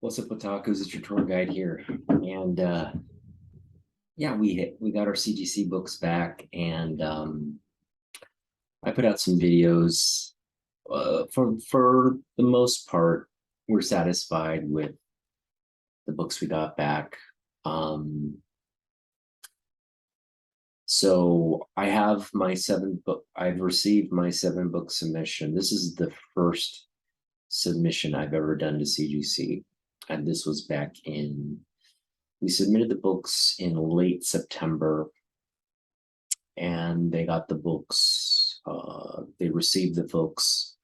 What's up, otakus? It's your tour guide here, and yeah, we got our CGC books back, and I put out some videos. For the most part, we're satisfied with the books we got back. Um, so I have my seven book. I've received my 7 book submission. This is the first submission I've ever done to CGC, and this was back in. We submitted the books in late September, and they got the books. They received the books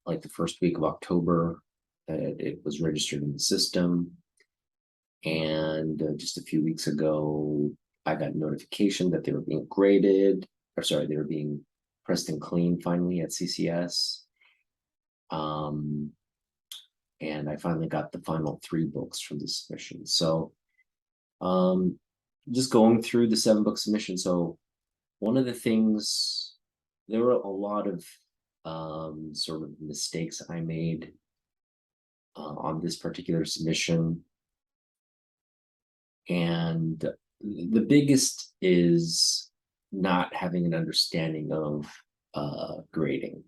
like the first week of October. It was registered in the system, and just a few weeks ago, I got notification that they were being graded. Or sorry, they were being pressed and cleaned finally at CCS. Um, and I finally got the final 3 books from the submission. So um, just going through the 7 book submission. So one of the things, there were a lot of sort of mistakes I made on this particular submission. And the biggest is not having an understanding of grading.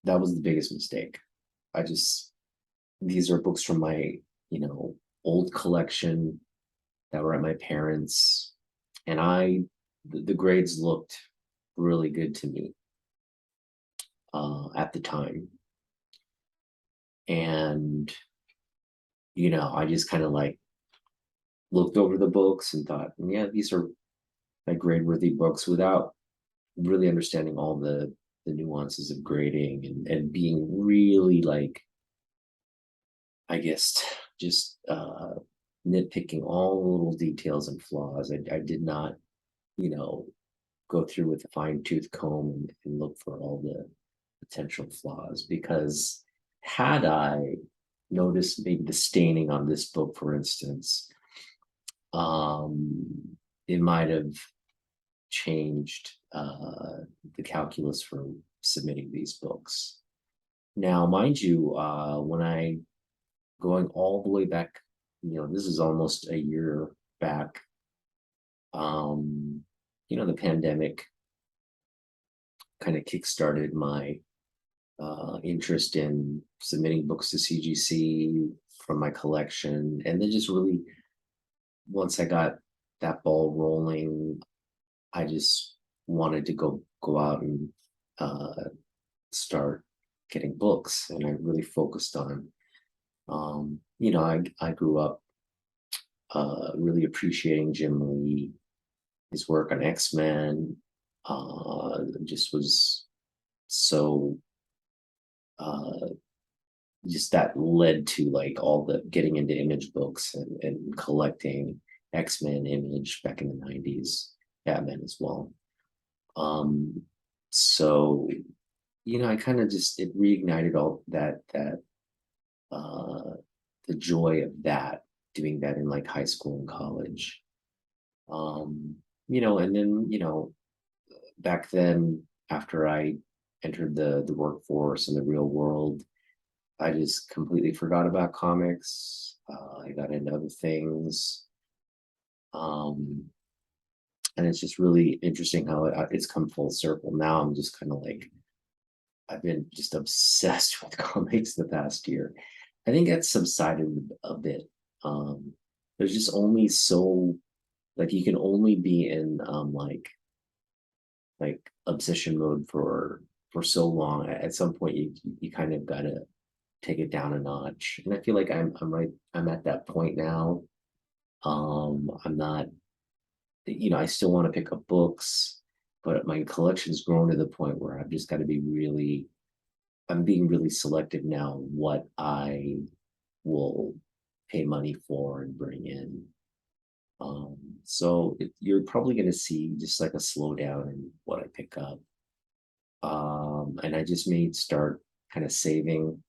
That was the biggest mistake. These are books from my, old collection that were at my parents', and the grades looked really good to me at the time. And, I just kind of like looked over the books and thought, yeah, these are like grade worthy books without really understanding all the nuances of grading and being really like, I guess, just nitpicking all the little details and flaws. I did not, you know, go through with a fine tooth comb and look for all the potential flaws, because had I noticed maybe the staining on this book, for instance, it might have changed the calculus for submitting these books. Now, mind you, when I going all the way back, this is almost a year back. The pandemic kind of kickstarted my interest in submitting books to CGC from my collection. And then just really, once I got that ball rolling, I just wanted to go out and start getting books. And I really focused on, I grew up really appreciating Jim Lee, his work on X-Men. Just was so just that led to like all the getting into Image books and collecting X-Men Image back in the 90s, Batman as well. So I kind of just, it reignited all that the joy of that, doing that in like high school and college. And then, back then, after I entered the workforce and the real world, I just completely forgot about comics. I got into other things. And it's just really interesting how it's come full circle. Now I'm just kind of like, I've been just obsessed with comics the past year. I think that's subsided a bit. There's just only so, like, you can only be in like obsession mode for so long. At some point you kind of gotta take it down a notch. And I feel like I'm at that point now. I'm not, I still want to pick up books, but my collection's grown to the point where I've just got to be really, I'm being really selective now what I will pay money for and bring in. So you're probably going to see just like a slowdown in what I pick up. And I just may start kind of saving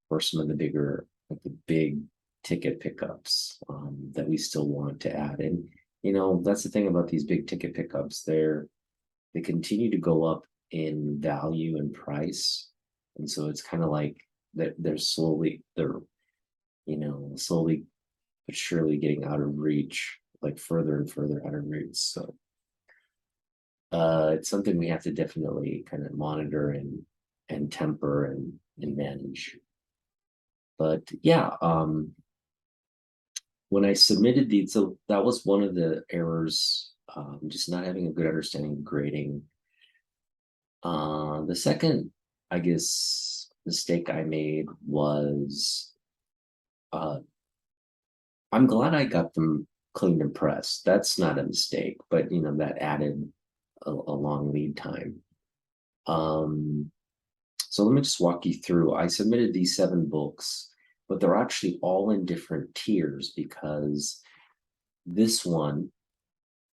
for some of the bigger, like the big ticket pickups that we still want to add. And that's the thing about these big ticket pickups. They continue to go up in value and price, And so it's kind of like they're slowly but surely getting out of reach, like further and further out of reach. So it's something we have to definitely kind of monitor and temper and manage. But yeah, when I submitted so that was one of the errors, just not having a good understanding of grading. The second, I guess, mistake I made was I'm glad I got them cleaned and pressed. That's not a mistake, but that added a long lead time. So let me just walk you through. I submitted these 7 books, but they're actually all in different tiers because this one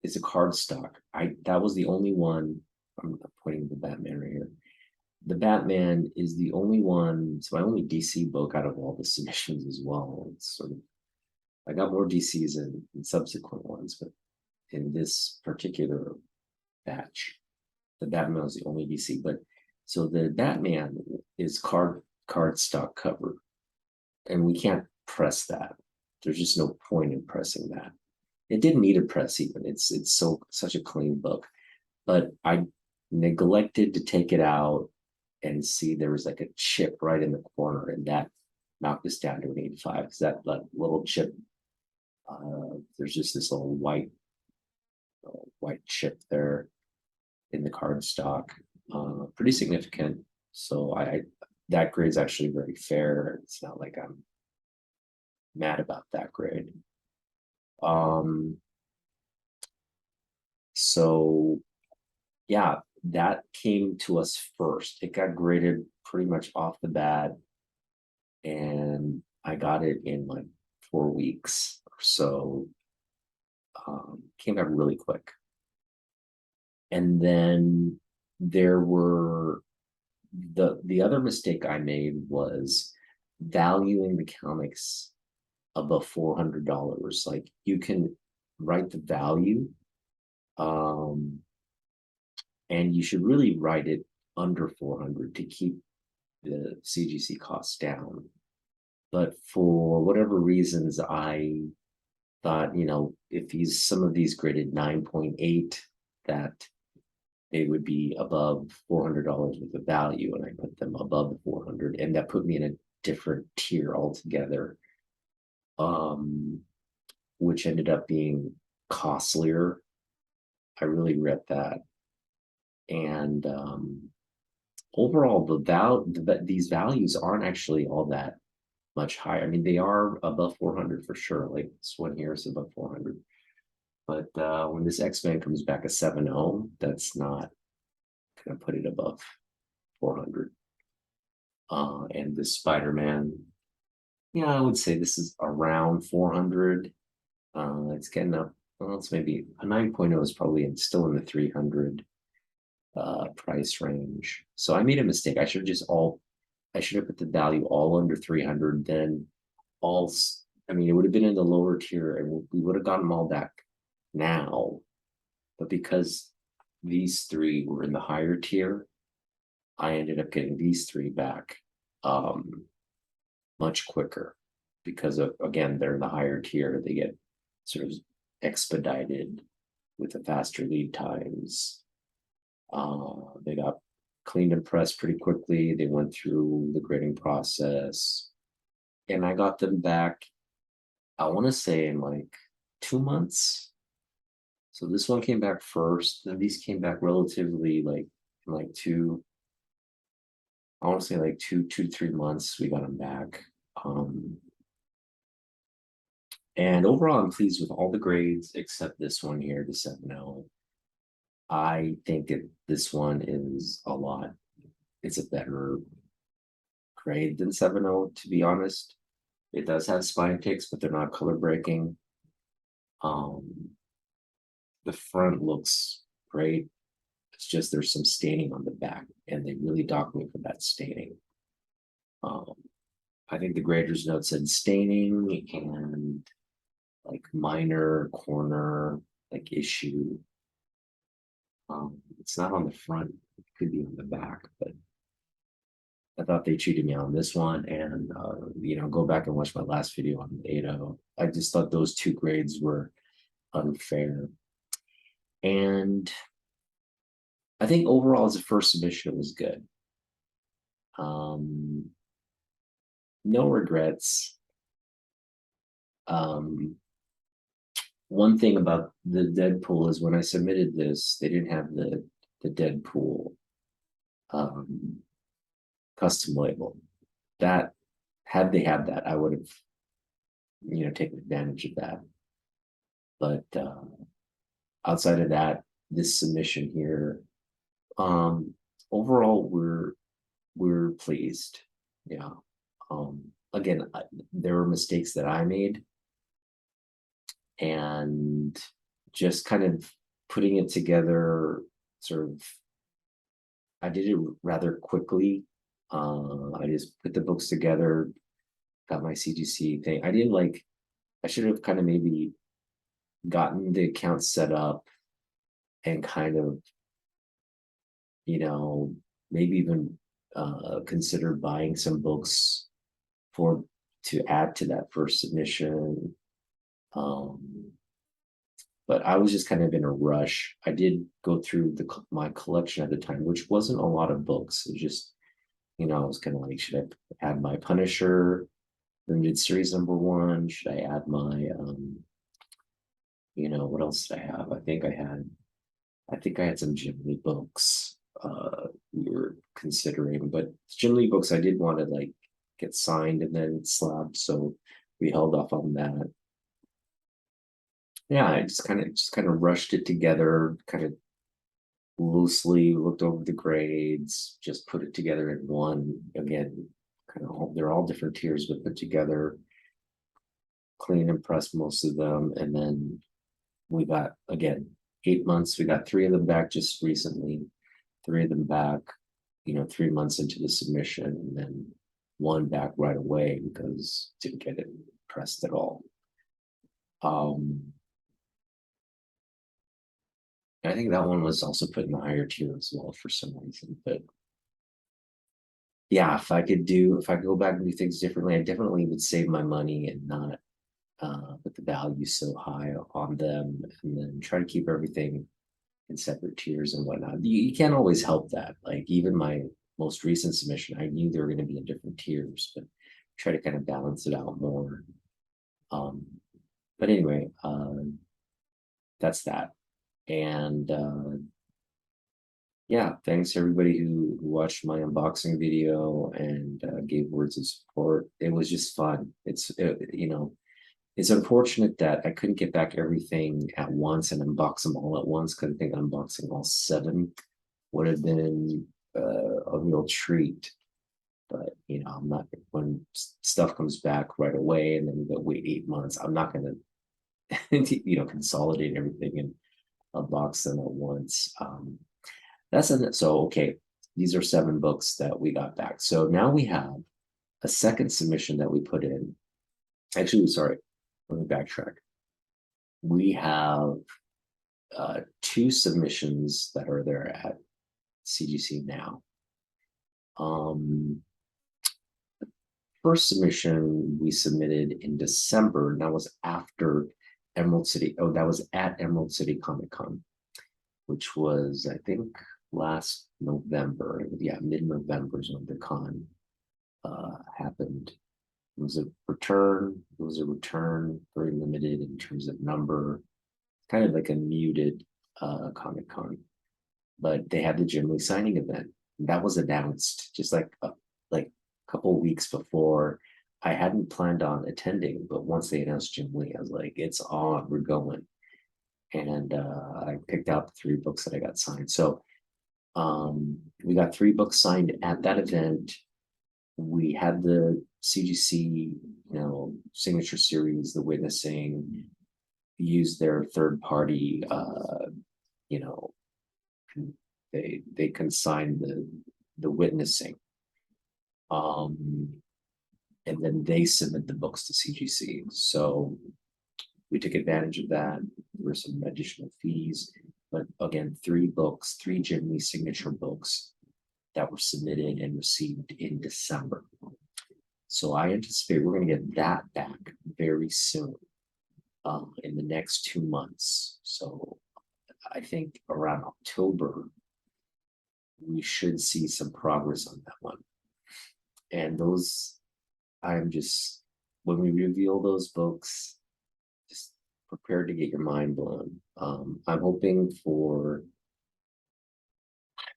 is a cardstock. That was the only one. I'm pointing to the Batman right here. The Batman is the only one. It's my only DC book out of all the submissions as well. It's sort of I got more DCs in subsequent ones, but in this particular batch, the Batman was the only DC. But so the Batman is cardstock cover, and we can't press that. There's just no point in pressing that. It didn't need a press even. It's such a clean book, but I neglected to take it out and see there was like a chip right in the corner, and that knocked us down to an 85 because that little chip. There's just this little white chip there in the cardstock, pretty significant. So that grade's actually very fair. It's not like I'm mad about that grade. So yeah, that came to us first. It got graded pretty much off the bat, and I got it in like 4 weeks or so. Came out really quick. And then there were the other mistake I made was valuing the comics above $400. Like you can write the value, and you should really write it under 400 to keep the CGC costs down. But for whatever reasons, I thought, if some of these graded 9.8, that they would be above $400 with the value, and I put them above the 400, and that put me in a different tier altogether, which ended up being costlier. I really regret that. And overall, these values aren't actually all that much higher. I mean, they are above 400 for sure. Like this one here is above 400. But when this X-Men comes back a 7.0, that's not going to put it above 400. And the Spider-Man, I would say this is around 400. It's getting up. Well, it's maybe a 9.0 is probably still in the 300 price range. So I made a mistake. I should have put the value all under 300. Then it would have been in the lower tier, and we would have gotten them all back now. But because these 3 were in the higher tier, I ended up getting these 3 back much quicker because again, they're in the higher tier. They get sort of expedited with the faster lead times. They got cleaned and pressed pretty quickly. They went through the grading process, and I got them back, I want to say, in like 2 months. So this one came back first, then these came back relatively in like 2, I want to say like 2 to 3 months we got them back. And overall, I'm pleased with all the grades except this one here, the 7.0. I think this one is it's a better grade than 7.0, to be honest. It does have spine ticks, but they're not color breaking. The front looks great. It's just there's some staining on the back, and they really docked me for that staining. I think the grader's note said staining and like minor corner like issue. It's not on the front. It could be on the back, but I thought they cheated me on this one, and go back and watch my last video on Ada. I just thought those two grades were unfair, and I think overall as a first submission, it was good. No regrets. One thing about the Deadpool is when I submitted this, they didn't have the Deadpool custom label. That had they had that, I would have taken advantage of that. But outside of that, this submission here, overall we're pleased. Yeah. Again, there were mistakes that I made, and just kind of putting it together, sort of, I did it rather quickly. I just put the books together, got my CGC thing. I should have kind of maybe gotten the account set up and kind of, maybe even consider buying some books to add to that first submission. But I was just kind of in a rush. I did go through my collection at the time, which wasn't a lot of books. It was just, I was kind of like, should I add my Punisher limited series #1? Should I add my what else did I have? I think I had some Jim Lee books we were considering, but Jim Lee books I did want to like get signed and then slabbed, so we held off on that. Yeah, I just kind of rushed it together, kind of loosely looked over the grades, just put it together in one. Again, they're all different tiers, but put together, clean and press most of them, and then we got, again, 8 months. We got 3 of them back just recently, 3 of them back, 3 months into the submission, and then 1 back right away because didn't get it pressed at all. I think that one was also put in the higher tier as well for some reason. But yeah, if I could go back and do things differently, I definitely would save my money and not put the value so high on them, and then try to keep everything in separate tiers and whatnot. You can't always help that. Like even my most recent submission, I knew they were going to be in different tiers, but try to kind of balance it out more. But anyway, that's that. And yeah, thanks everybody who watched my unboxing video and gave words of support. It was just fun. It's unfortunate that I couldn't get back everything at once and unbox them all at once, because I think unboxing all 7 would have been a real treat. But I'm not, when stuff comes back right away and then we got wait 8 months, I'm not going to consolidate everything and unbox them at once. So okay, these are 7 books that we got back. So now we have a second submission that we put in. Actually, sorry, let me backtrack. We have 2 submissions that are there at CGC now. First submission we submitted in December, and that was after Emerald City. Oh, that was at Emerald City Comic Con, which was, I think, last November. Yeah, mid-November is when the con happened. It was a return. It was a return, very limited in terms of number, kind of like a muted Comic Con. But they had the Jim Lee signing event. That was announced just like a couple weeks before. I hadn't planned on attending, but once they announced Jim Lee, I was like, it's on, we're going. And I picked out the 3 books that I got signed. So we got 3 books signed at that event. We had the CGC, signature series, the witnessing, used their third party, they consigned the witnessing. And then they submit the books to CGC. So we took advantage of that. There were some additional fees, but again, 3 books, 3 Jim Lee signature books that were submitted and received in December. So I anticipate we're going to get that back very soon, in the next 2 months. So I think around October, we should see some progress on that one. And those, I'm just, when we reveal those books, just prepare to get your mind blown. I'm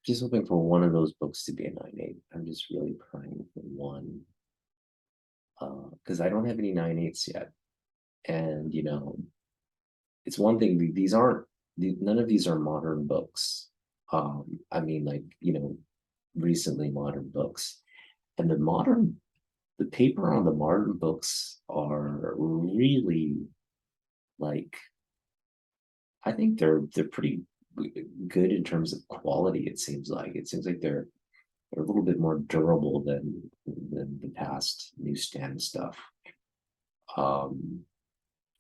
just hoping for one of those books to be a 9.8. I'm just really praying for one. Because I don't have any 9.8s yet. And it's one thing, none of these are modern books. I mean, like, recently modern books. And the paper on the modern books are really, like, I think they're pretty good in terms of quality. It seems like they're a little bit more durable than the past newsstand stuff,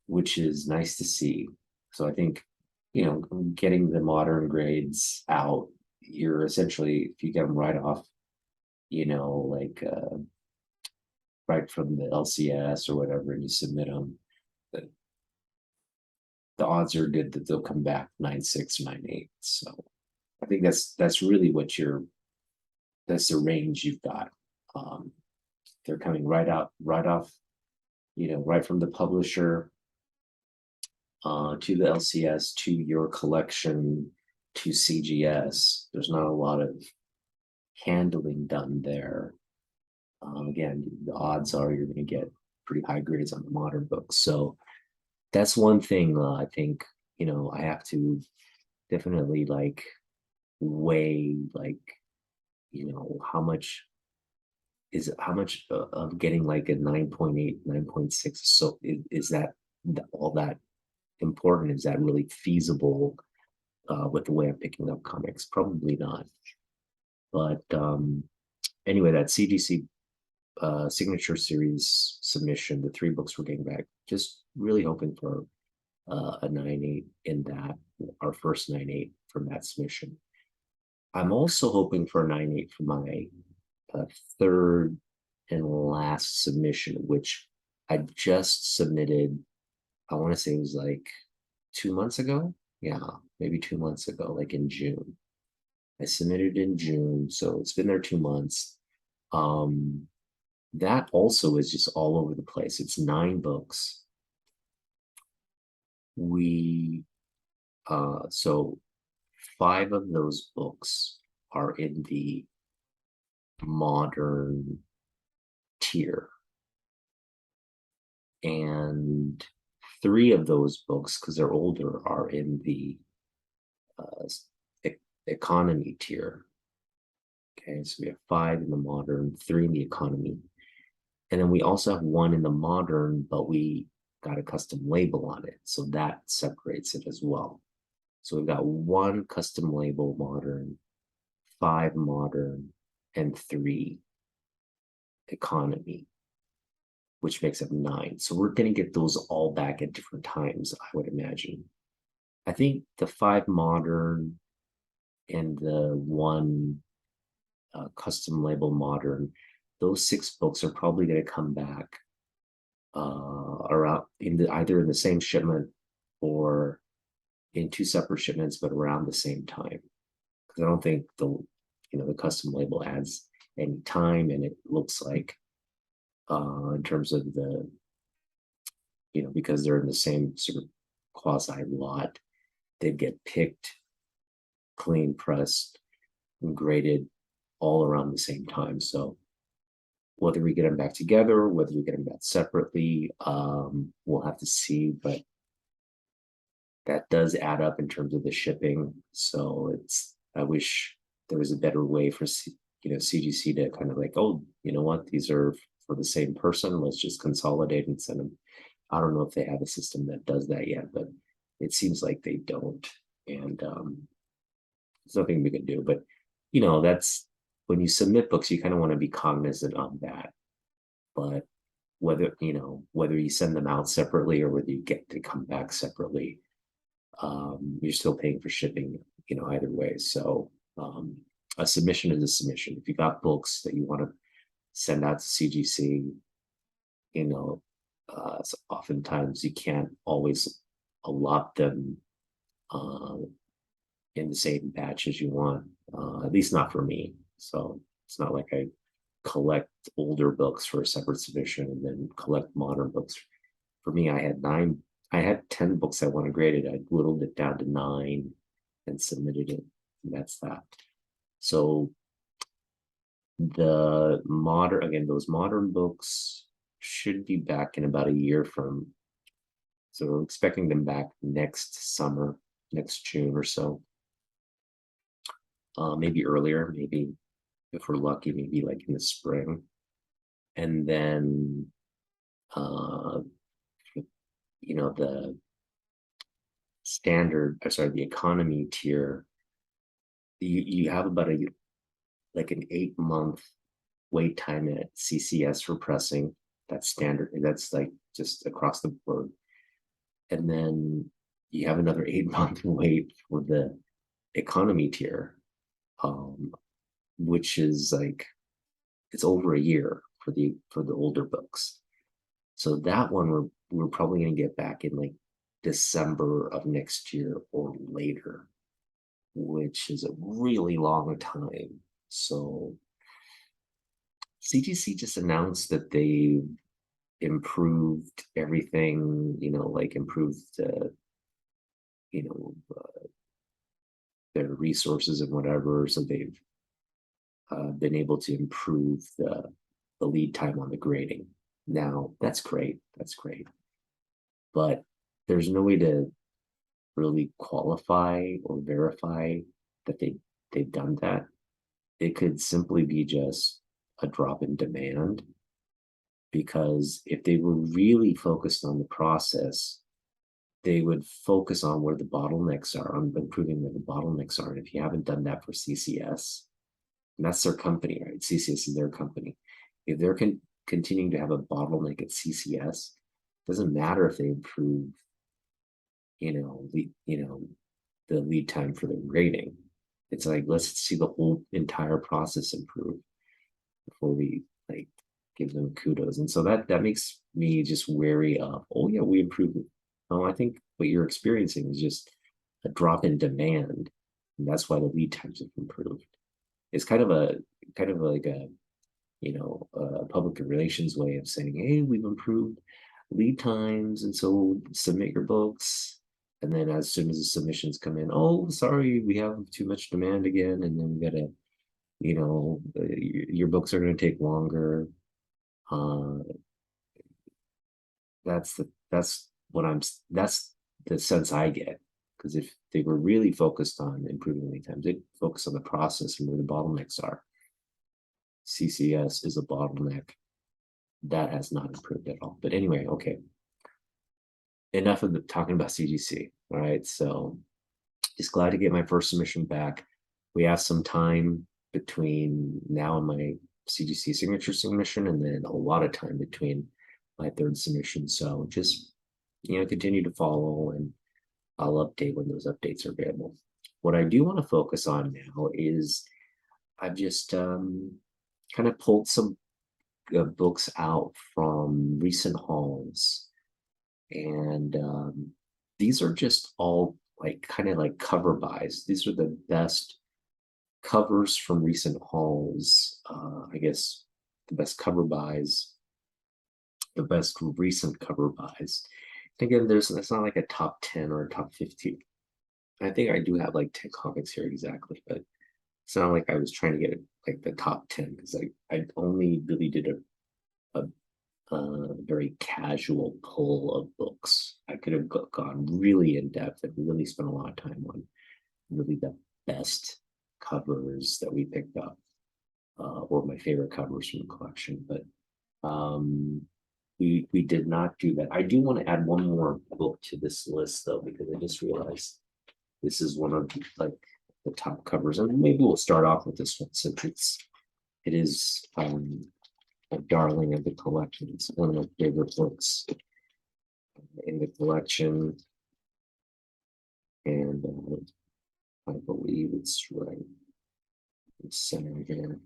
which is nice to see. So I think, getting the modern grades out, you're essentially, if you get them right off, like right from the LCS or whatever, and you submit them, the odds are good that they'll come back 9.6 or 9.8. So I think that's really that's the range you've got. They're coming right off, right from the publisher, to the LCS, to your collection, to CGS. There's not a lot of handling done there. Again, the odds are you're going to get pretty high grades on the modern books. So that's one thing, I think, I have to definitely weigh, how much of getting like a 9.8, 9.6. So is that all that important? Is that really feasible with the way I'm picking up comics? Probably not. But anyway, that CGC signature series submission, the 3 books we're getting back, just really hoping for a 9.8 in that, our first 9.8 from that submission. I'm also hoping for a 9.8 for my third and last submission, which I just submitted. I want to say it was like 2 months ago. Yeah, maybe 2 months ago, like in June. I submitted in June, so it's been there 2 months. That also is just all over the place. It's 9 books. So 5 of those books are in the modern tier, and 3 of those books, because they're older, are in the economy tier. Okay, so we have 5 in the modern, 3 in the economy, and then we also have 1 in the modern, but we got a custom label on it, so that separates it as well. So we've got 1 custom label modern, 5 modern, and 3 economy, which makes up 9. So we're going to get those all back at different times, I would imagine. I think the 5 modern and the 1 custom label modern, those 6 books are probably going to come back around either in the same shipment or in 2 separate shipments, but around the same time. Because I don't think the custom label adds any time, and it looks like in terms of the because they're in the same sort of quasi lot, they'd get picked, clean pressed, and graded all around the same time. So whether we get them back together, whether we get them back separately, we'll have to see, but that does add up in terms of the shipping. So I wish there was a better way for CGC to kind of like, oh, you know what, these are for the same person, let's just consolidate and send them. I don't know if they have a system that does that yet, but it seems like they don't, and there's nothing we can do. But that's when you submit books, you kind of want to be cognizant of that. But whether you send them out separately or whether you get to come back separately, you're still paying for shipping, either way. So a submission is a submission. If you got books that you want to send out to CGC, you know, so oftentimes you can't always allot them uh, in the same batch as you want, at least not for me. So it's not like I collect older books for a separate submission and then collect modern books. For me, I had 10 books I wanted graded. I whittled it down to 9 and submitted it. And that's that. So those modern books should be back in about a year from, so we're expecting them back next summer, next June or so. Maybe earlier, maybe if we're lucky, maybe like in the spring. And then, the the economy tier, you have about an 8-month wait time at CCS for pressing. That's standard. That's like just across the board. And then you have another 8-month wait for the economy tier, which is it's over a year for the older books. So that one we're probably going to get back in December of next year or later, which is a really long time. So CGC just announced that they improved everything, improved their resources and whatever. So they've been able to improve the lead time on the grading. Now, that's great. That's great. But there's no way to really qualify or verify that they've done that. It could simply be just a drop in demand, because if they were really focused on the process, they would focus on where the bottlenecks are, on improving where the bottlenecks are. And if you haven't done that for CCS, and that's their company, right? CCS is their company. If they're continuing to have a bottleneck at CCS, it doesn't matter if they improve, the lead time for the grading. It's like, let's see the whole entire process improve before we give them kudos. And so that makes me just wary of, oh yeah, we improved it. No, I think what you're experiencing is just a drop in demand, and that's why the lead times have improved. It's kind of like a public relations way of saying, hey, we've improved lead times, and so submit your books. And then as soon as the submissions come in, oh, sorry, we have too much demand again, and then we gotta, your books are going to take longer. That's the sense I get. Because if they were really focused on improving lead times, they'd focus on the process and where the bottlenecks are. CCS is a bottleneck that has not improved at all. But anyway, okay. Enough of talking about CGC. All right, so just glad to get my first submission back. We have some time between now and my CGC signature submission, and then a lot of time between my third submission. So just continue to follow, and I'll update when those updates are available. What I do want to focus on now is I've just kind of pulled some books out from recent hauls, and these are just all kind of like cover buys. These are the best covers from recent hauls. I guess the best cover buys, the best recent cover buys. Again, it's not like a top 10 or a top 15. I think I do have 10 comics here exactly, but it's not like I was trying to get it the top 10, because I only really did a very casual pull of books. I could have gone really in depth and really spent a lot of time on really the best covers that we picked up, or my favorite covers from the collection. But we did not do that. I do want to add one more book to this list though, because I just realized this is one of the top covers, and maybe we'll start off with this one since it is a darling of the collection. It's one of my favorite books in the collection, and I believe it's right center here.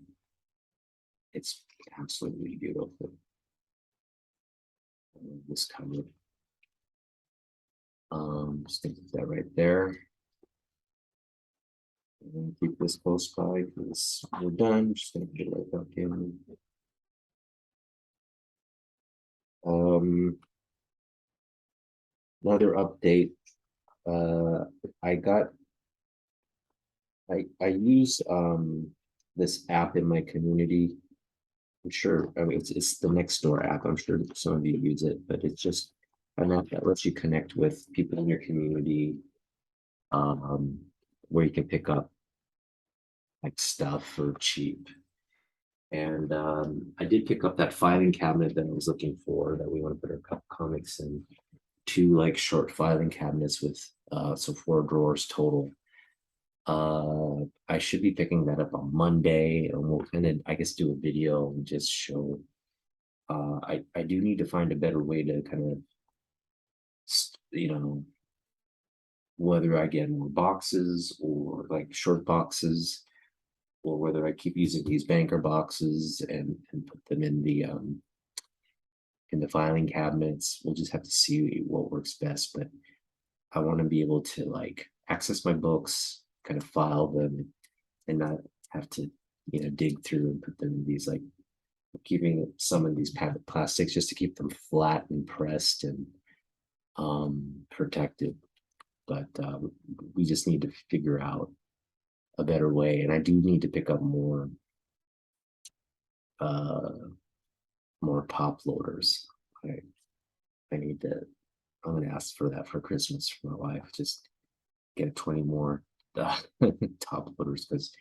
It's absolutely beautiful. This cover. Just think of that right there. And keep this close by because we're done. Just gonna get right back in. Another update. I got I use this app in my community. I'm sure, I mean, it's the Nextdoor app. I'm sure some of you use it, but it's just an app that lets you connect with people in your community, um, where you can pick up like stuff for cheap. And I did pick up that filing cabinet that I was looking for that we want to put our comics in. Two like short filing cabinets with so 4 drawers total. I should be picking that up on Monday, and we'll kind of, I guess, do a video and just show. I do need to find a better way to kind of, whether I get more boxes or like short boxes, or whether I keep using these banker boxes and put them in the filing cabinets. We'll just have to see what works best. But I want to be able to like access my books, kind of file them, and not have to dig through and put them in these like keeping some of these padded plastics just to keep them flat and pressed and protected. But we just need to figure out a better way, and I do need to pick up uh more top loaders. I need to, I'm gonna ask for that for Christmas for my wife. Just get 20 more top loaders because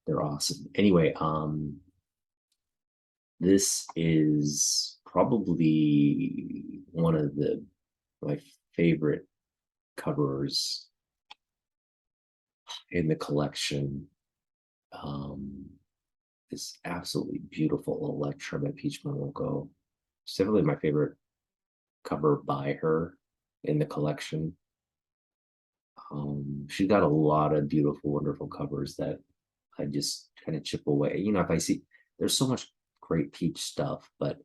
they're awesome. Anyway, this is probably one of my favorite covers in the collection. This absolutely beautiful Electra by Peach Momoko. It's definitely my favorite cover by her in the collection. She got a lot of beautiful, wonderful covers that I just kind of chip away. If I see there's so much great Peach stuff, but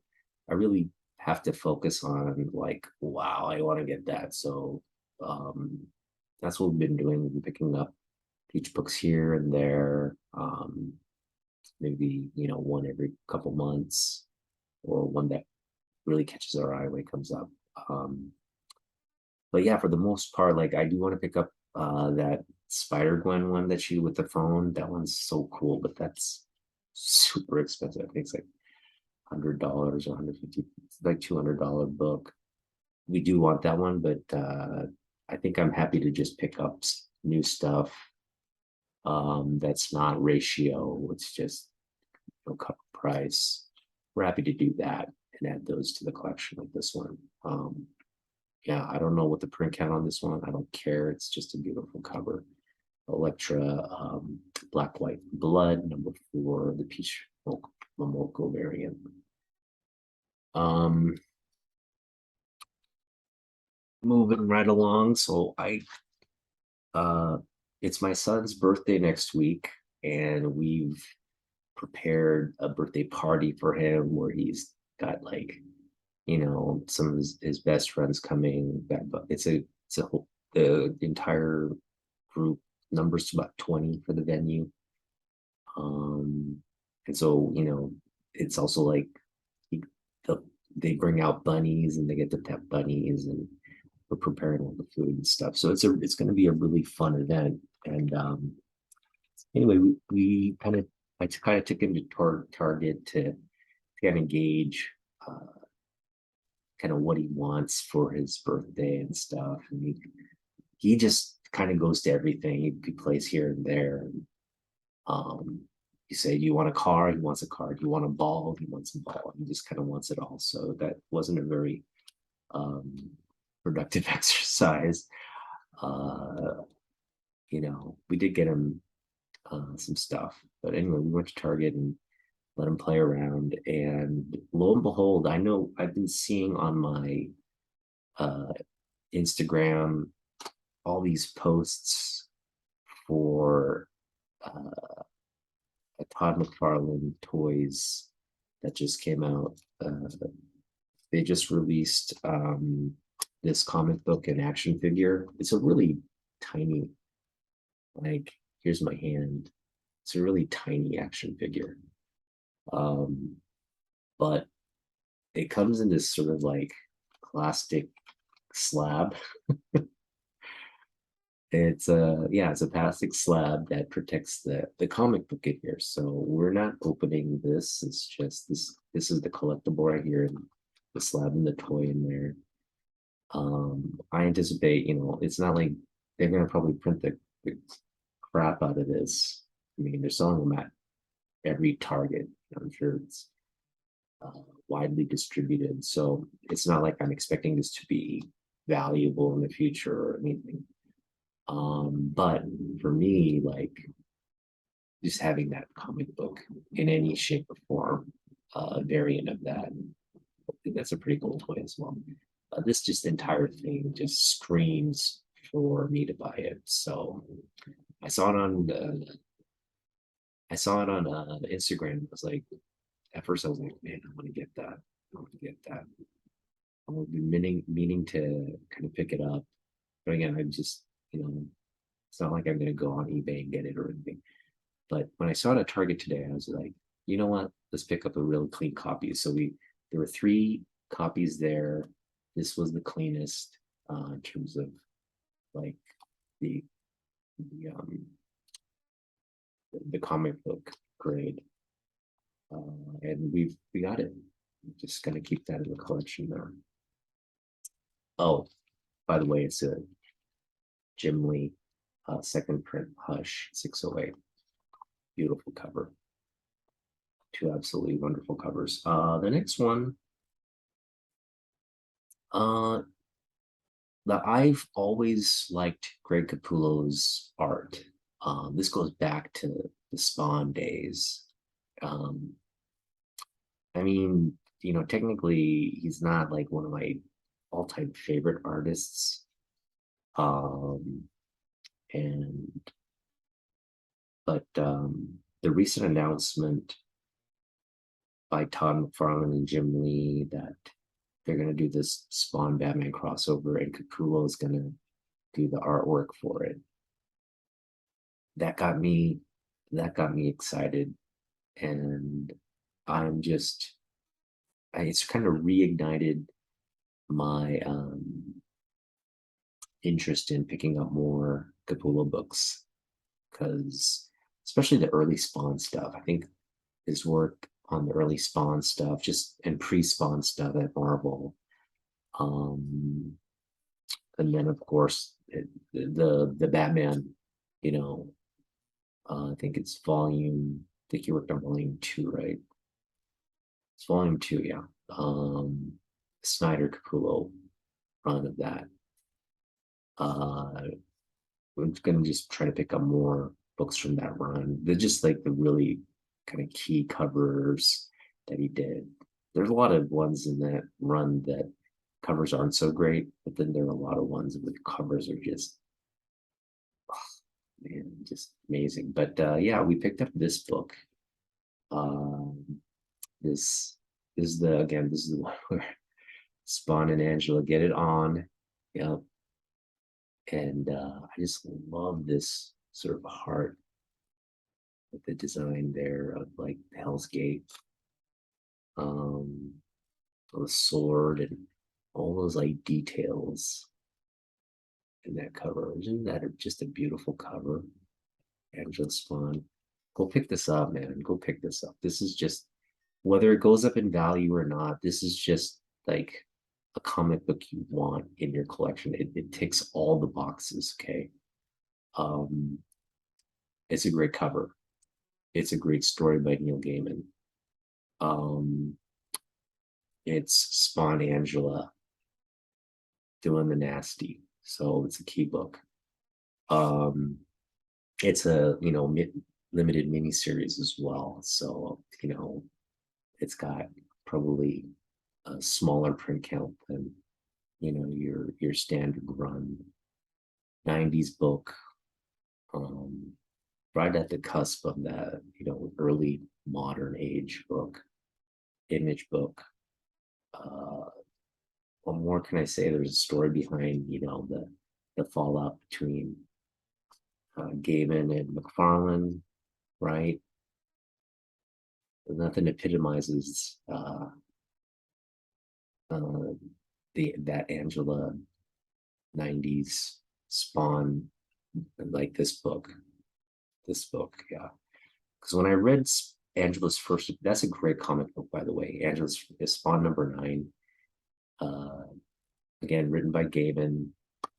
I really have to focus on like, wow, I want to get that. So that's what we've been doing. We've been picking up Peach books here and there. Maybe one every couple months, or one that really catches our eye when it comes up. But yeah, for the most part, like I do want to pick up that Spider Gwen one that she with the phone. That one's so cool, but that's super expensive. I think it's like $100 or 150. It's like $200 book. We do want that one, but I think I'm happy to just pick up new stuff. That's not ratio. It's just cover price. We're happy to do that and add those to the collection like this one. Yeah, I don't know what the print count on this one. I don't care. It's just a beautiful cover. Electra, Black, White, Blood, #4, the Peach Momoko variant. Moving right along. So it's my son's birthday next week, and we've prepared a birthday party for him where he's got like some of his best friends coming. It's a whole, the entire group numbers to about 20 for the venue. And so it's also like he, they bring out bunnies and they get to pet bunnies, and we're preparing all the food and stuff. So it's going to be a really fun event. And anyway, we kind of I kind of took him to Target to kind of gauge kind of what he wants for his birthday and stuff. And he just kind of goes to everything. He plays here and there. And, you say, do you want a car? He wants a car. Do you want a ball? He wants a ball. He just kind of wants it all. So that wasn't a very productive exercise. We did get him some stuff. But anyway, we went to Target and let him play around. And lo and behold, I know I've been seeing on my Instagram all these posts for a Todd McFarlane toys that just came out. They just released this comic book and action figure. It's a really tiny, like, here's my hand. It's a really tiny action figure. But it comes in this sort of like plastic slab. It's a plastic slab that protects the comic book in here. So we're not opening this. It's just this is the collectible right here, and the slab and the toy in there. I anticipate, it's not like they're gonna probably print the crap out of this. I mean, they're selling them at every Target. I'm sure it's widely distributed. So it's not like I'm expecting this to be valuable in the future or anything. But for me, like, just having that comic book in any shape or form, variant of that, I think that's a pretty cool toy as well. This just entire thing just screams for me to buy it. So I saw it on Instagram. I was like, at first I was like, man, I want to get that. I want to get that. I've been meaning to kind of pick it up. But again, I'm just, it's not like I'm going to go on eBay and get it or anything. But when I saw it at Target today, I was like, you know what? Let's pick up a really clean copy. So there were 3 copies there. This was the cleanest in terms of like the the comic book grade, and we got it. I'm just gonna keep that in the collection there. Oh, by the way, it's a Jim Lee second print Hush 608. Beautiful cover. 2 absolutely wonderful covers. The next one, I've always liked Greg Capullo's art. This goes back to the Spawn days. I mean, technically he's not like one of my all-time favorite artists. But the recent announcement by Todd McFarlane and Jim Lee that they're going to do this Spawn Batman crossover, and Capullo is going to do the artwork for it. That got me excited, and it's kind of reignited my interest in picking up more Capullo books, because especially the early Spawn stuff. I think his work on the early Spawn stuff, and pre-Spawn stuff at Marvel, and then of course the Batman, I think it's volume. I think he worked on volume 2, right? It's volume 2, yeah. Snyder Capullo run of that. I'm gonna just try to pick up more books from that run. They're just like the really kind of key covers that he did. There's a lot of ones in that run that covers aren't so great, but then there are a lot of ones where the covers are just, oh, man, just amazing. But yeah, we picked up this book. This is the one where Spawn and Angela get it on. Yep. And I just love this sort of heart with the design there of like Hell's Gate, the sword, and all those like details in that cover. Isn't that just a beautiful cover? Angela Spawn. Go pick this up, man. Go pick this up. This is just, whether it goes up in value or not, this is just like a comic book you want in your collection. It ticks all the boxes, okay? It's a great cover. It's a great story by Neil Gaiman. It's Spawn Angela doing the nasty. So it's a key book. It's a limited miniseries as well. So it's got probably a smaller print count than your standard run 90s book. right at the cusp of that, early modern age book, image book. Uh, what more can I say? There's a story behind, the fallout between Gaiman and McFarlane, right? Nothing epitomizes uh, that Angela 90s spawn like this book. This book, yeah. Because when I read Angela's first, that's a great comic book, by the way. Angela's is Spawn #9. Uh, again, written by Gaiman,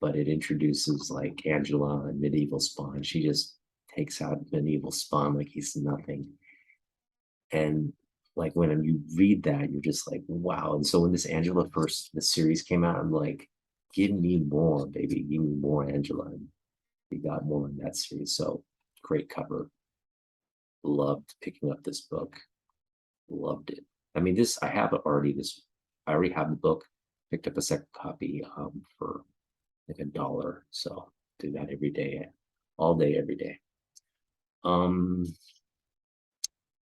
but it introduces like Angela and medieval Spawn. She just takes out medieval Spawn like he's nothing. And like when you read that, you're just like, wow. And so when the series came out, I'm like, give me more, baby, give me more Angela. And we got more in that series. So great cover. Loved picking up this book. Loved it. I mean, I already have the book. Picked up a second copy for like $1. So do that every day, all day, every day. Um,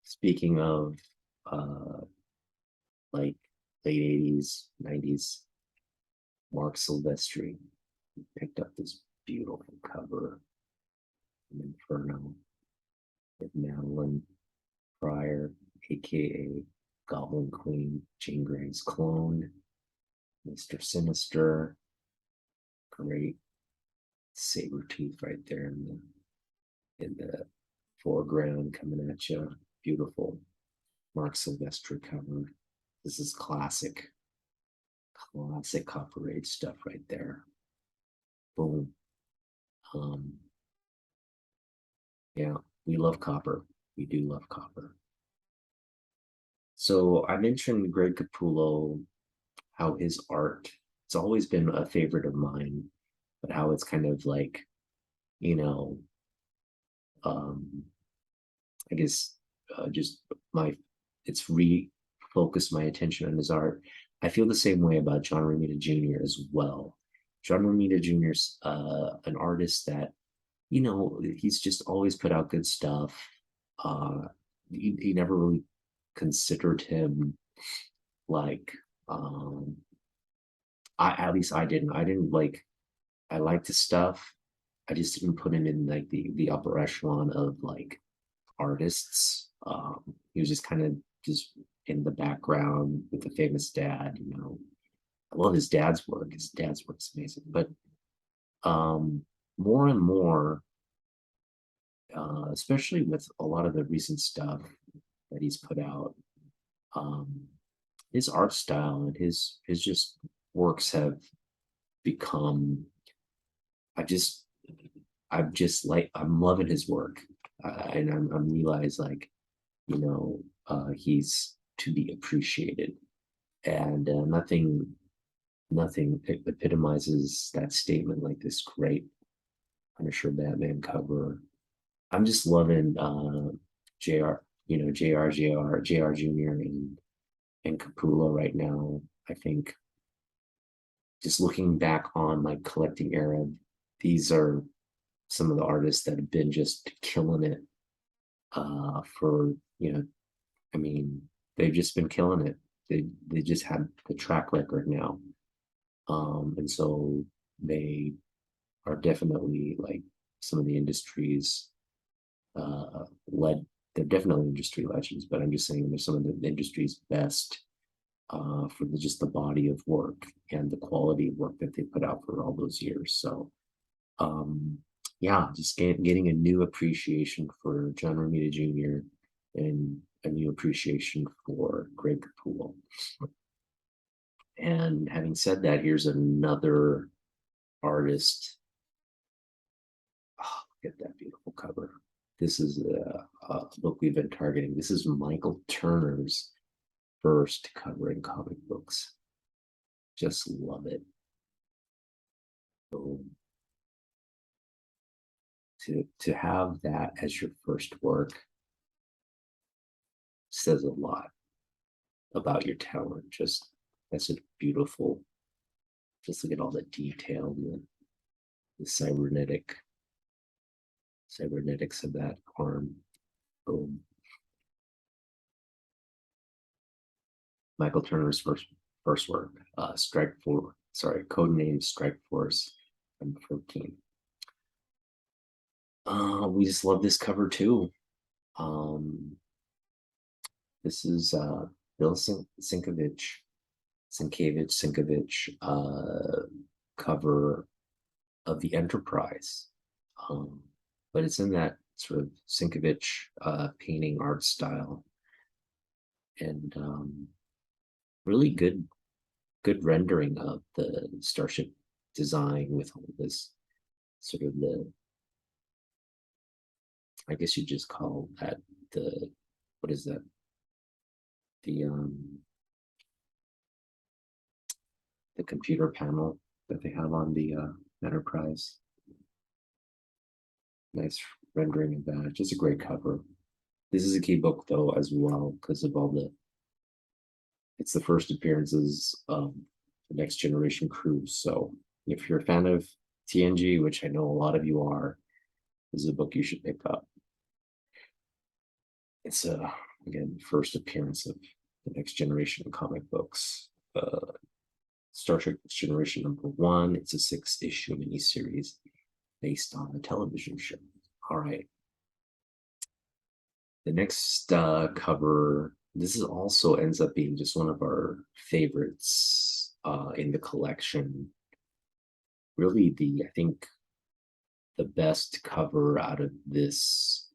speaking of like late 80s, 90s, Mark Silvestri picked up this beautiful cover from Inferno with Madeline Pryor, aka Goblin Queen, Jean Grey's clone, Mr. Sinister. Great saber tooth right there in the foreground coming at you. Beautiful Mark Silvestri cover. This is classic Copper Age stuff right there. Boom. Um, yeah, we love copper. We do love copper. So I mentioned Greg Capullo, how his art, it's always been a favorite of mine, but how it's kind of like, you know, um, I guess just my, it's refocused my attention on his art. I feel the same way about John Romita Jr. as well. John Romita Jr. is an artist that, he's just always put out good stuff. He never really considered him like, at least I didn't like, I liked his stuff. I just didn't put him in like the upper echelon of like artists. He was just kind of just in the background with the famous dad. I love his dad's work. His dad's work is amazing. But more and more, especially with a lot of the recent stuff that he's put out, um, his art style and his just works have become. I just I'm loving his work, and I'm realize like he's to be appreciated, and nothing epitomizes that statement like this great Punisher Batman cover. I'm just loving JR, JR Jr. and Capullo right now. I think just looking back on my collecting era, these are some of the artists that have been just killing it for I mean, they've just been killing it. They just had the track record now. And so they are definitely like some of the industries led they're definitely industry legends, but I'm just saying they're some of the industry's best for just the body of work and the quality of work that they put out for all those years. So yeah, just getting a new appreciation for John Romita Jr. and a new appreciation for Greg Capullo. And having said that, here's another artist. Oh, look at that beautiful cover. This is a book we've been targeting. This is Michael Turner's first cover in comic books. Just love it. So, to have that as your first work says a lot about your talent. Just that's a beautiful. Just look at all the detail, the cybernetic cybernetics of that arm. Boom. Michael Turner's first work, Strike Force. Sorry, codename Strike Force, number 14. We just love this cover too. This is Bill Sienkiewicz, cover of the Enterprise. But it's in that sort of Sienkiewicz painting art style. And really good rendering of the starship design with all this sort of I guess you just call that what is that? The computer panel that they have on the Enterprise. Nice rendering of that. Just a great cover. This is a key book though as well because of all it's the first appearances of the Next Generation crew. So if you're a fan of TNG, which I know a lot of you are, this is a book you should pick up. It's again, first appearance of the Next Generation comic books. Star Trek Next Generation #1. It's a 6-issue miniseries based on a television show. All right. The next cover, this is also ends up being just one of our favorites in the collection. Really, I think the best cover out of this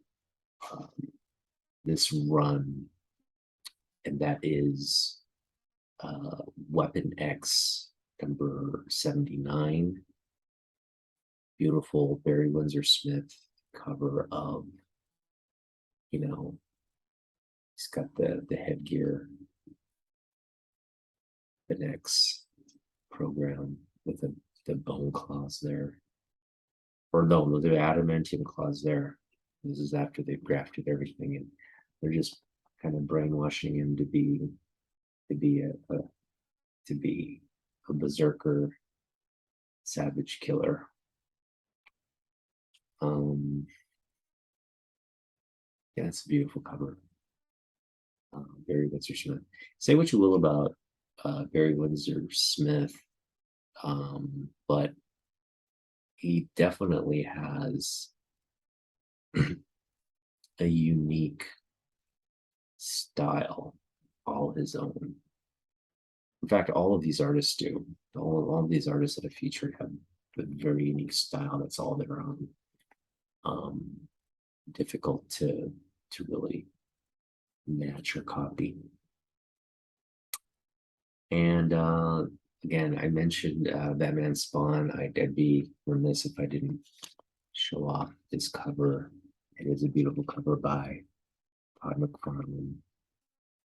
this run, and that is Weapon X number 79. Beautiful Barry Windsor Smith cover of, you know, he's got the headgear, the X program with the bone claws there. Or no, the adamantium claws there. This is after they've grafted everything, and they're just kind of brainwashing him to be a berserker, savage killer. Yeah, it's a beautiful cover. Barry Windsor Smith. Say what you will about Barry Windsor Smith, but he definitely has a unique style, all his own. In fact, all of these artists do. All of these artists that have featured have a very unique style that's all their own. Difficult to really match or copy. And again, I mentioned Batman Spawn. I'd be remiss if I didn't show off this cover. It is a beautiful cover by Todd McFarlane,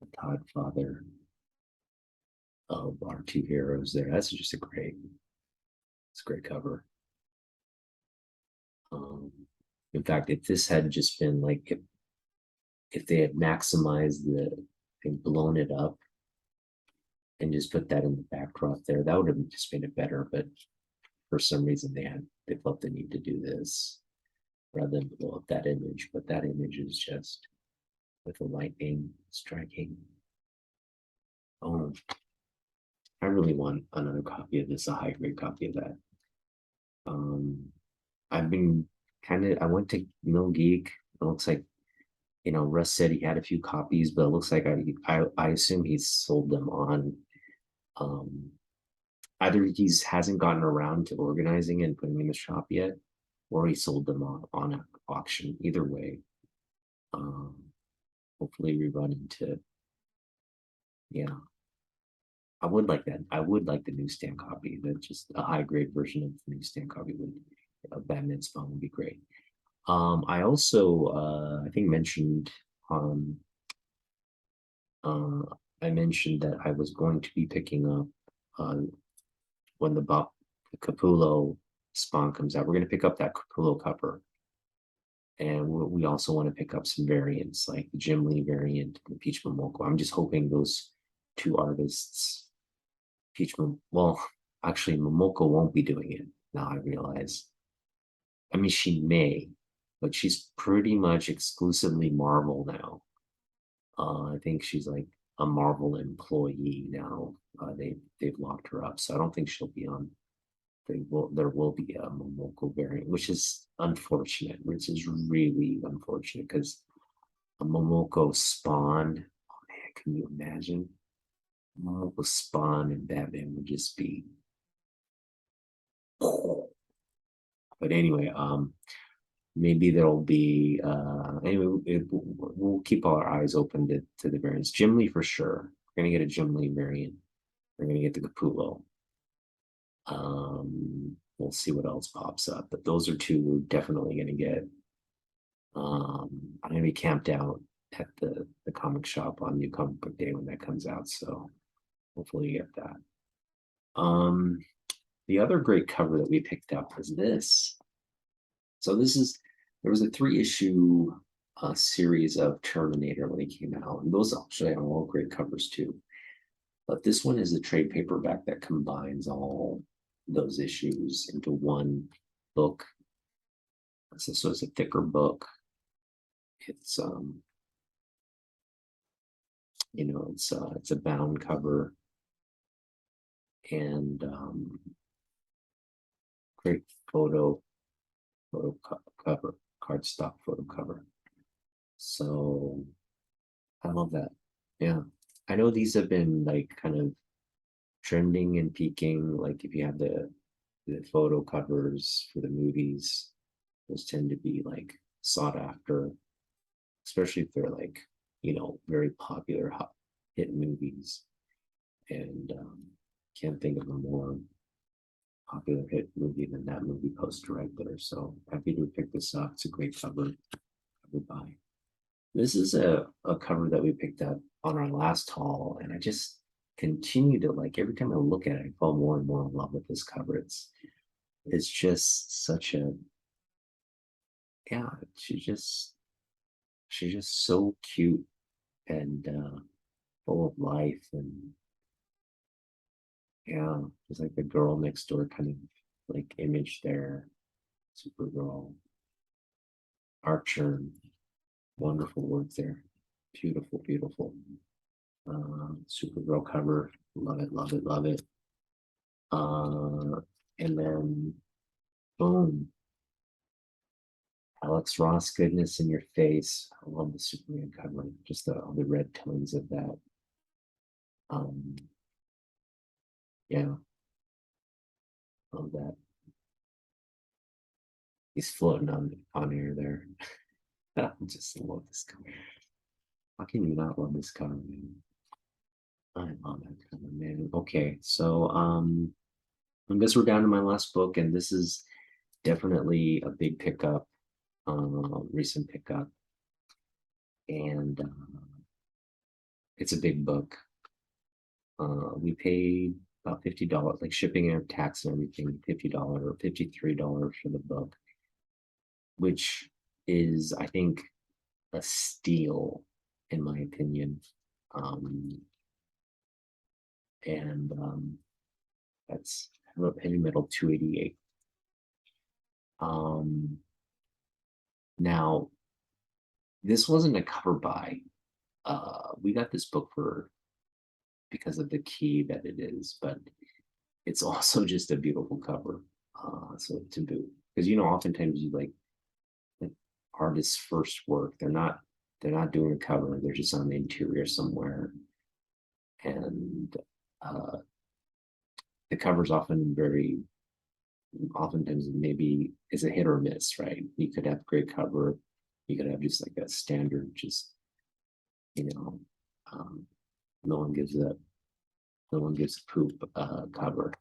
the Todd father of our two heroes there. That's just a great cover. In fact, if this had just been like, if they had maximized and blown it up and just put that in the backdrop there, that would have just made it better. But for some reason, they felt the need to do this rather than blow up that image. But that image is just with the lightning striking. Oh, I really want another copy of this, a high grade copy of that. I've been I went to Mill Geek. It looks like, Russ said he had a few copies, but it looks like I assume he's sold them on. Either he hasn't gotten around to organizing and putting in the shop yet, or he sold them on an auction. Either way, hopefully we run into. Yeah, I would like that. I would like the newsstand copy. That just a high grade version of the newsstand copy of Batman Spawn would be great. I also I think mentioned I mentioned that I was going to be picking up when the Capullo Spawn comes out. We're going to pick up that Capullo cover, and we also want to pick up some variants like the Jim Lee variant, the Peach Momoko. I'm just hoping those two artists, well, actually Momoko won't be doing it. Now I realize. I mean, she may, but she's pretty much exclusively Marvel now. I think she's like a Marvel employee now. They've locked her up, so I don't think she'll be on. There will be a Momoko variant, which is unfortunate. Which is really unfortunate because a Momoko spawn. Oh man, can you imagine? Momoko spawn and Batman would just be. But anyway, maybe there'll be anyway. We'll keep our eyes open to the variants. Jim Lee for sure. We're gonna get a Jim Lee variant. We're gonna get the Capullo. We'll see what else pops up, but those are two we're definitely gonna get. I'm gonna be camped out at the comic shop on New Comic Book Day when that comes out, so hopefully you get that. The other great cover that we picked up was this. So there was a 3-issue series of Terminator when it came out, and those actually are all great covers too. But this one is a trade paperback that combines all those issues into one book. So it's a thicker book. It's it's a bound cover and great photo cover, cardstock photo cover. So I love that. Yeah, I know these have been like kind of trending and peaking. Like if you have the photo covers for the movies, those tend to be like sought after, especially if they're like very popular hit movies. And can't think of a more popular hit movie than that movie poster right there. So happy to pick this up. It's a great cover buy. This is a cover that we picked up on our last haul, and I just continue to like every time I look at it, I fall more and more in love with this cover. It's just such a she's just so cute and full of life, and yeah, just like the girl next door kind of like image there. Supergirl, Archer, wonderful work there. Beautiful, beautiful. Supergirl cover, love it, love it, love it. And then boom, Alex Ross goodness in your face. I love the Superman cover, just all the red tones of that. Yeah, love that. He's floating on air there. I just love this cover. How can you not love this cover, man? I love that cover, man. Okay, so I guess we're down to my last book, and this is definitely a big pickup, recent pickup, and it's a big book. We paid about $50, like shipping and tax and everything, $50 or $53 for the book, which is, I think, a steal in my opinion. And that's Heavy Metal 288. Now, this wasn't a cover buy. We got this book because of the key that it is, but it's also just a beautiful cover. So to boot, because oftentimes you like the artist's first work, they're not doing a cover, they're just on the interior somewhere, and the cover's oftentimes maybe is a hit or miss, right? You could have great cover, you could have just like a standard, just no one gives a poop cover.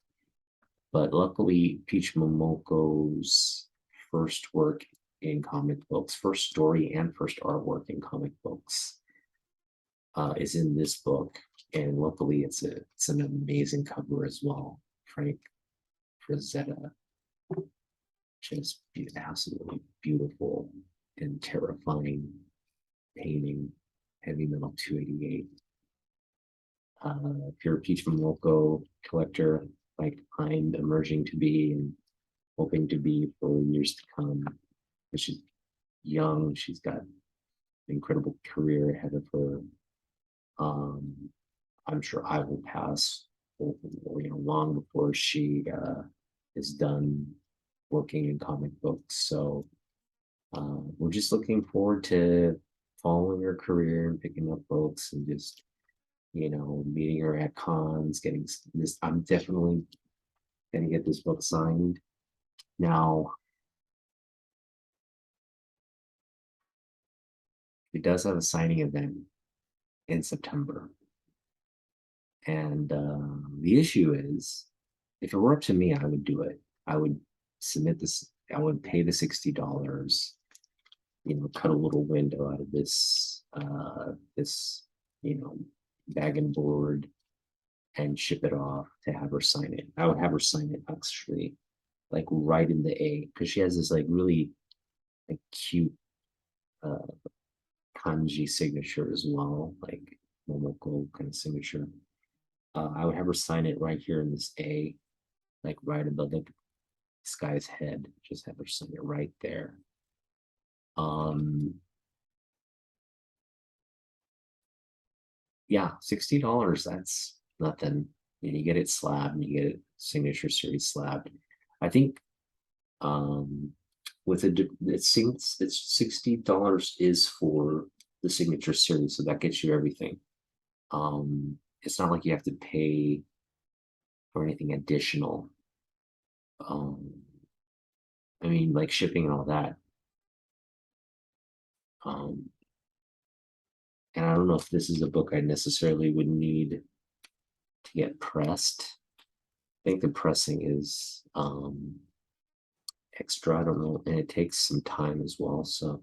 But luckily, Peach Momoko's first work in comic books, first story and first artwork in comic books, is in this book, and luckily it's an amazing cover as well. Frank Frazetta, just absolutely beautiful and terrifying painting. Heavy Metal 288. If you're a Peach Momoko collector, like I'm emerging to be and hoping to be for years to come, which is young. She's got an incredible career ahead of her. I'm sure I will pass, long before she is done working in comic books. So we're just looking forward to following her career and picking up books and just, meeting her at cons, getting this. I'm definitely gonna get this book signed. Now, it does have a signing event in September. And the issue is, if it were up to me, I would do it. I would submit this, I would pay the $60, cut a little window out of this, bag and board and ship it off to have her sign it. I would have her sign it actually, like right in the A, because she has this like really like cute uh kanji signature as well, like Momoko kind of signature. I would have her sign it right here in this A, like right above this guy's head. Just have her sign it right there. Yeah, $60. That's nothing. You get it slabbed, and you get it signature series slabbed. I think with it seems it's $60 is for the signature series, so that gets you everything. It's not like you have to pay for anything additional. I mean, like shipping and all that. And I don't know if this is a book I necessarily would need to get pressed. I think the pressing is extra. I don't know, and it takes some time as well. So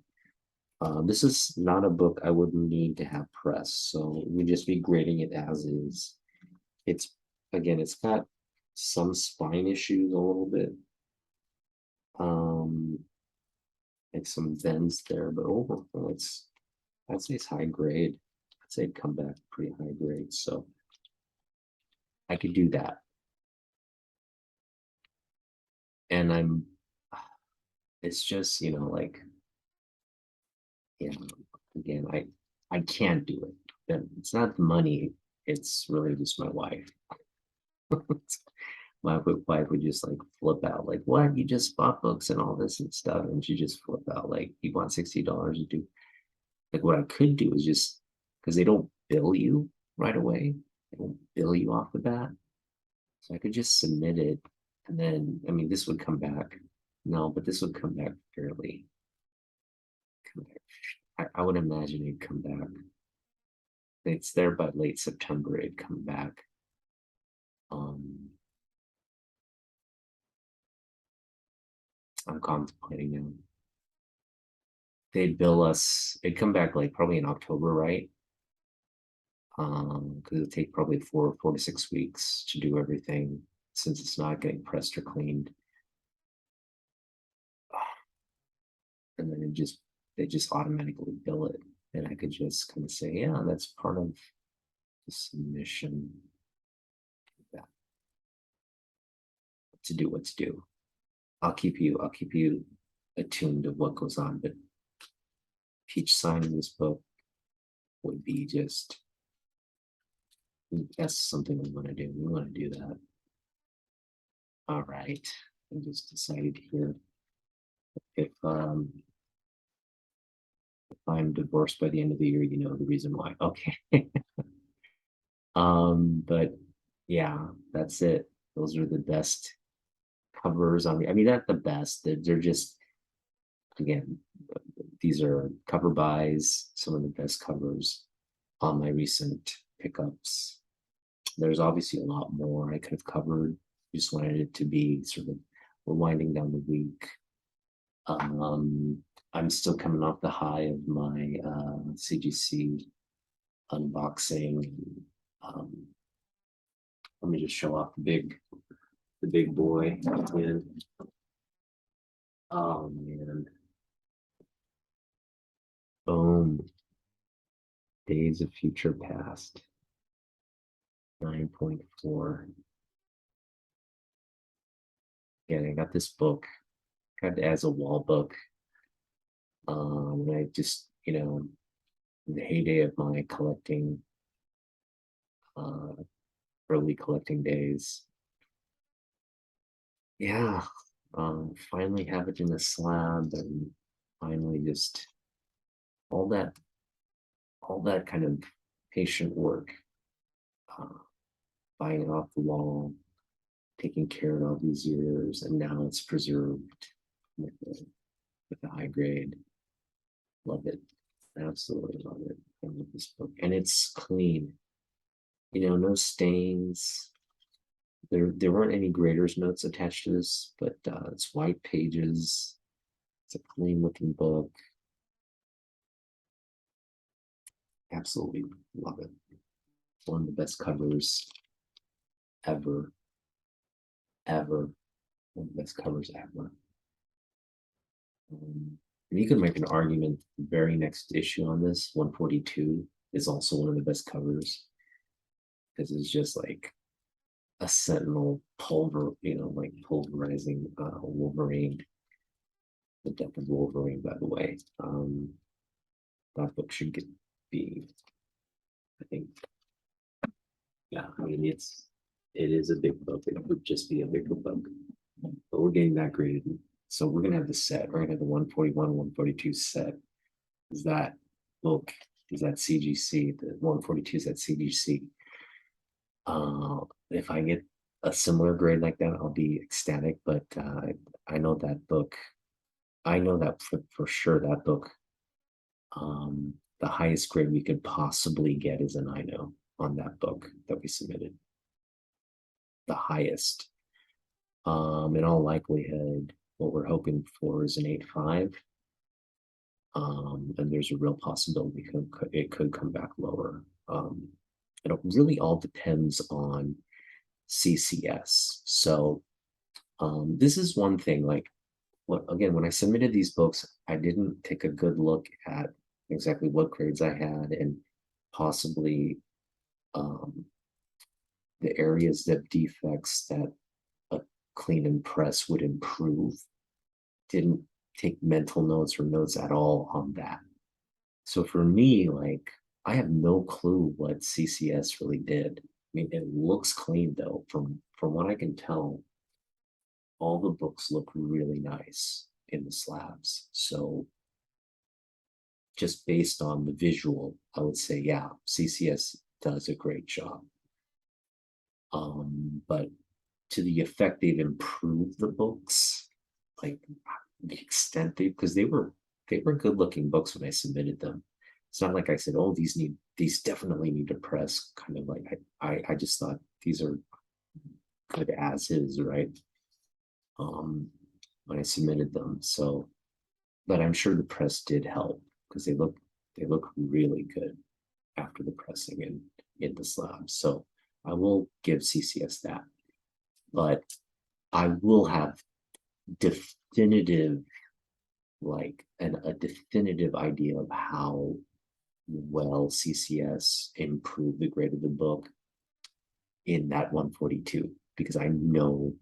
this is not a book I would need to have pressed. So we'd just be grading it as is. It's again, it's got some spine issues a little bit. Like some vents there, but overall I'd say it's high grade. I'd say it'd come back pretty high grade. So I could do that. And it's just, like, again, I can't do it. It's not the money, it's really just my wife. My wife would just like flip out, like, what? You just bought books and all this and stuff. And she just flip out, like, you want $60 to do. Like, what I could do is just, because they don't bill you right away, they don't bill you off the bat. So I could just submit it. And then, I mean, this would come back. No, but this would come back fairly. I would imagine it'd come back. It's there by late September, it'd come back. I'm contemplating now. They'd bill us, it'd come back like probably in October, right? Because it'd take probably four to 6 weeks to do everything since it's not getting pressed or cleaned. And then they just automatically bill it. And I could just kind of say, yeah, that's part of the submission. Yeah. What to do. I'll keep you attuned to what goes on, but Peach signing this book would be just, that's something we want to do. We want to do that. All right. I just decided here, if I'm divorced by the end of the year, you know the reason why. Okay. But yeah, that's it. Those are the best covers on I mean, not the best. They're just, again, these are cover buys, some of the best covers on my recent pickups. There's obviously a lot more I could have covered. Just wanted it to be sort of, we're winding down the week. I'm still coming off the high of my CGC unboxing. Let me just show off the big boy again. Oh man. Boom. Days of Future Past. 9.4. Yeah, I got this book, got it as a wall book. And I just, in the heyday of my collecting, uh, early collecting days, yeah, finally have it in a slab, and finally just all that, kind of patient work, uh, buying it off the wall, taking care of it all these years, and now it's preserved with a high grade. Love it. Absolutely love it. I love this book. And it's clean. No stains. There weren't any grader's notes attached to this, but it's white pages. It's a clean looking book. Absolutely love it. One of the best covers ever. Ever. One of the best covers ever. And you could make an argument the very next issue on this, 142, is also one of the best covers. Because it's just like a sentinel like pulverizing Wolverine. The death of Wolverine, by the way. That book should be, I think, yeah, I mean, it is a big book. It would just be a bigger book. But we're getting that graded. So we're gonna have the set. We're gonna have the 141, 142 set. Is that book? Is that CGC? The 142 is that CGC. If I get a similar grade like that, I'll be ecstatic. But I know that book. I know that for sure that book. The highest grade we could possibly get is an I know on that book that we submitted. The highest. In all likelihood, what we're hoping for is an 8.5. And there's a real possibility it could come back lower. It really all depends on CCS. So this is one thing, like, again, when I submitted these books, I didn't take a good look at exactly what grades I had and possibly the areas of defects that a clean and press would improve. Didn't take mental notes or notes at all on that. So for me, like, I have no clue what CCS really did. I mean, it looks clean though. From what I can tell, all the books look really nice in the slabs. So just based on the visual, I would say, yeah, CCS does a great job. But to the effect they've improved the books, like the extent because they were good looking books when I submitted them. It's not like I said, oh, these definitely need to press. Kind of like I just thought these are good as is, right? When I submitted them. So, but I'm sure the press did help because they look really good after the pressing in the slab. So I will give CCS that, but I will have definitive, like a definitive idea of how well CCS improved the grade of the book in that 142, because I know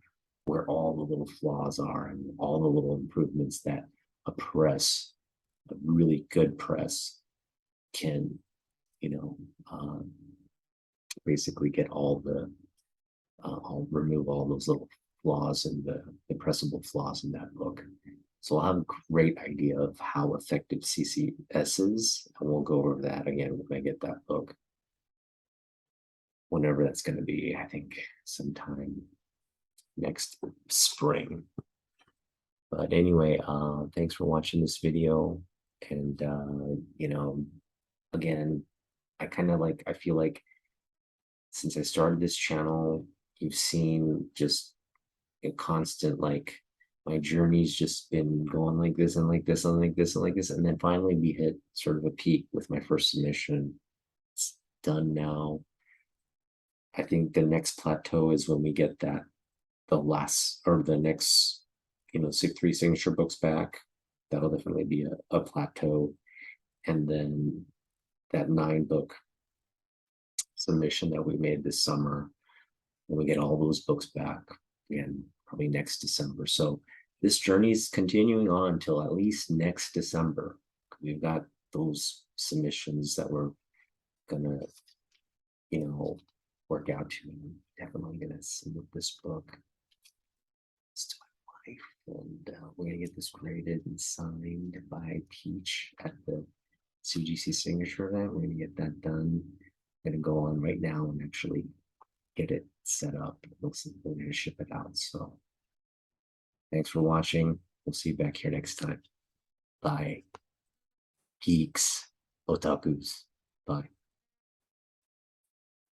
where all the little flaws are and all the little improvements that a really good press can, basically get I'll remove all those little flaws and the pressable flaws in that book. So I'll have a great idea of how effective CCS is, and we'll go over that again when I get that book. Whenever that's going to be, I think sometime next spring. But anyway, thanks for watching this video. And, again, I feel like since I started this channel, you've seen just a constant, like, my journey's just been going like this and like this and like this and like this. And then finally we hit sort of a peak with my first submission. It's done now. I think the next plateau is when we get the next, 3 signature books back. That'll definitely be a plateau. And then that 9 book submission that we made this summer, when we get all those books back, again, probably next December. So this journey is continuing on until at least next December. We've got those submissions that we're gonna, work out to. I'm definitely gonna submit this book to my wife, and we're gonna get this graded and signed by Peach at the CGC signature event. We're gonna get that done. I'm gonna go on right now and actually get it set up. We're gonna ship it out. So thanks for watching. We'll see you back here next time. Bye. Geeks, otakus. Bye.